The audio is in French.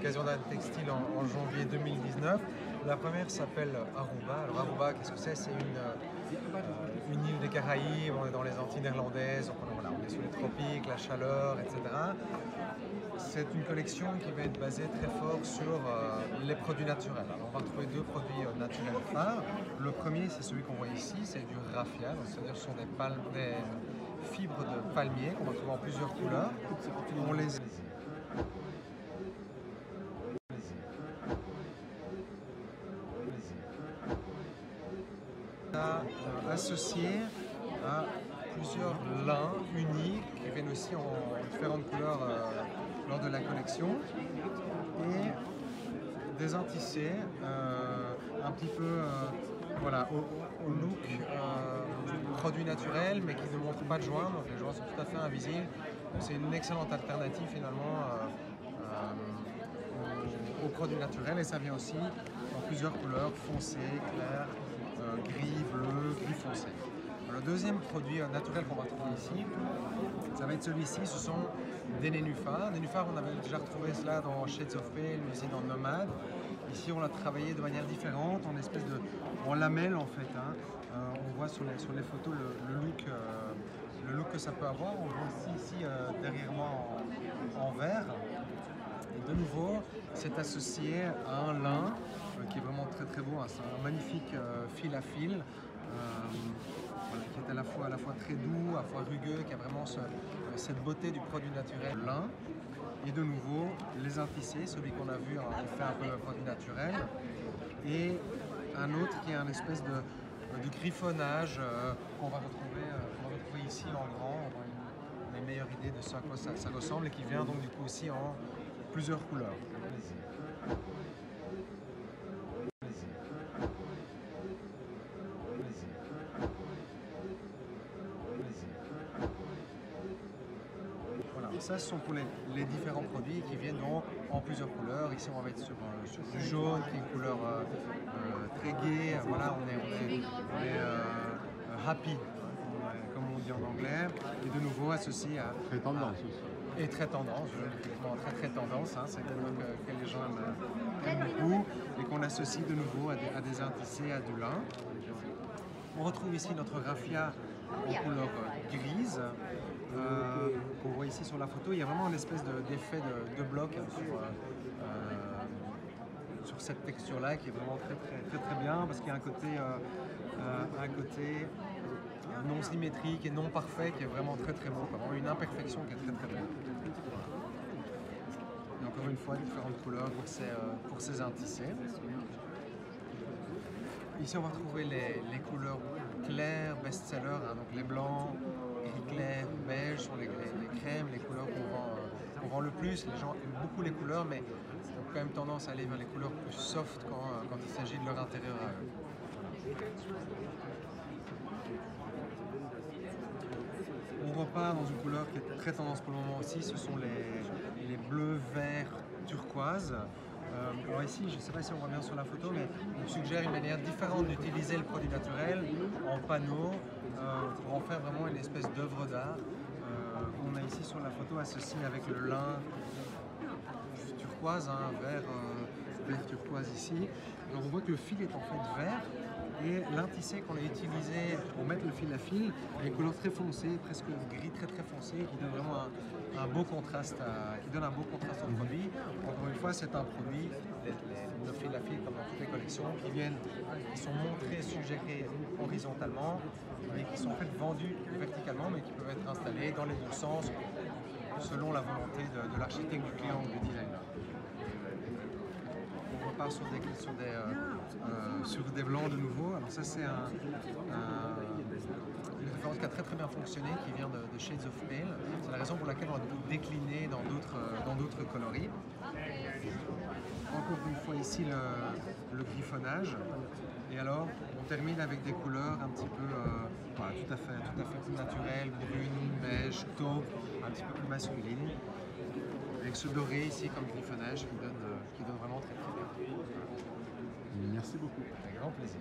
l'occasion d'un textile en janvier 2019. La première s'appelle Aruba. Alors Aruba, qu'est-ce que c'est? C'est une île des Caraïbes, on est dans les Antilles néerlandaises, donc voilà, on est sous les tropiques, la chaleur, etc. C'est une collection qui va être basée très fort sur les produits naturels. Alors on va retrouver deux produits naturels phares. Le premier, c'est celui qu'on voit ici, c'est du raffia, c'est-à-dire ce sont des fibres de palmier qu'on va trouver en plusieurs couleurs. On les associés à plusieurs lins uniques qui viennent aussi en différentes couleurs lors de la collection et des intissés un petit peu voilà, au look produit naturel mais qui ne montrent pas de joints, donc les joints sont tout à fait invisibles. C'est une excellente alternative finalement aux produits naturels et ça vient aussi en plusieurs couleurs, foncé, clair, gris, bleu, gris foncé. Le deuxième produit naturel qu'on va trouver ici, ça va être celui-ci, ce sont des nénuphars. Nénuphars, on avait déjà retrouvé cela dans Shades of Pale, mais aussi dans Nomade. Ici, on l'a travaillé de manière différente, en lamelles en fait. On voit sur les photos le look que ça peut avoir. On voit aussi ici derrière moi en vert. Et de nouveau, c'est associé à un lin qui est vraiment très très beau. C'est un magnifique fil à fil qui est à la fois très doux, à la fois rugueux, qui a vraiment cette beauté du produit naturel lin. Et de nouveau, les intissés, celui qu'on a vu, on fait un peu le produit naturel. Et un autre qui est un espèce de griffonnage qu'on va retrouver ici en grand. On a une meilleure idée de ce à quoi ça ressemble et qui vient donc du coup aussi en plusieurs couleurs. Voilà, ça ce sont pour les différents produits qui viennent donc en plusieurs couleurs. Ici on va être sur du jaune qui est une couleur très gaie. Voilà, on est happy, comme on dit en anglais, et de nouveau associé à... Très tendance aussi. Et très tendance, effectivement très tendance, c'est quelque chose que les gens aiment beaucoup et qu'on associe de nouveau à des intissés, à du lin. On retrouve ici notre raffia en couleur grise, qu'on voit ici sur la photo. Il y a vraiment une espèce d'effet de bloc sur cette texture-là qui est vraiment très bien parce qu'il y a un côté non symétrique et non parfait qui est vraiment très beau, vraiment une imperfection qui est très belle. Et encore une fois, différentes couleurs pour ces intissés. Ici, on va retrouver les couleurs claires, best-seller, donc les blancs, gris clair, beige sont les crèmes, les couleurs qu'on vend le plus. Les gens aiment beaucoup les couleurs, mais ils ont quand même tendance à aller vers les couleurs plus soft quand il s'agit de leur intérieur à eux. On repart dans une couleur qui est très tendance pour le moment aussi, ce sont les bleus, verts, turquoise. Alors ici, je ne sais pas si on voit bien sur la photo, mais on suggère une manière différente d'utiliser le produit naturel en panneau pour en faire vraiment une espèce d'œuvre d'art qu'on a ici sur la photo associée avec le lin turquoise, vert turquoise ici. Alors on voit que le fil est en fait vert et l'intissé qu'on a utilisé pour mettre le fil à fil a une couleur très foncée, presque gris très foncé, qui donne vraiment un beau contraste au produit. Encore une fois, c'est un produit, le fil à fil comme dans toutes les collections, qui sont montrés, suggérés horizontalement, mais qui sont en fait vendus verticalement, mais qui peuvent être installés dans les deux sens selon la volonté de l'architecte, du client ou du designer. On repart sur des blancs de nouveau. Alors ça c'est une référence qui a très bien fonctionné, qui vient de Shades of Pale. C'est la raison pour laquelle on a décliné dans d'autres coloris. Encore une fois ici le griffonnage. Et alors on termine avec des couleurs un petit peu voilà, tout à fait plus naturelles, brune, beige, taupe, un petit peu plus masculine. Avec ce doré ici comme griffonnage qui donne vraiment très bien. Merci beaucoup. Avec grand plaisir.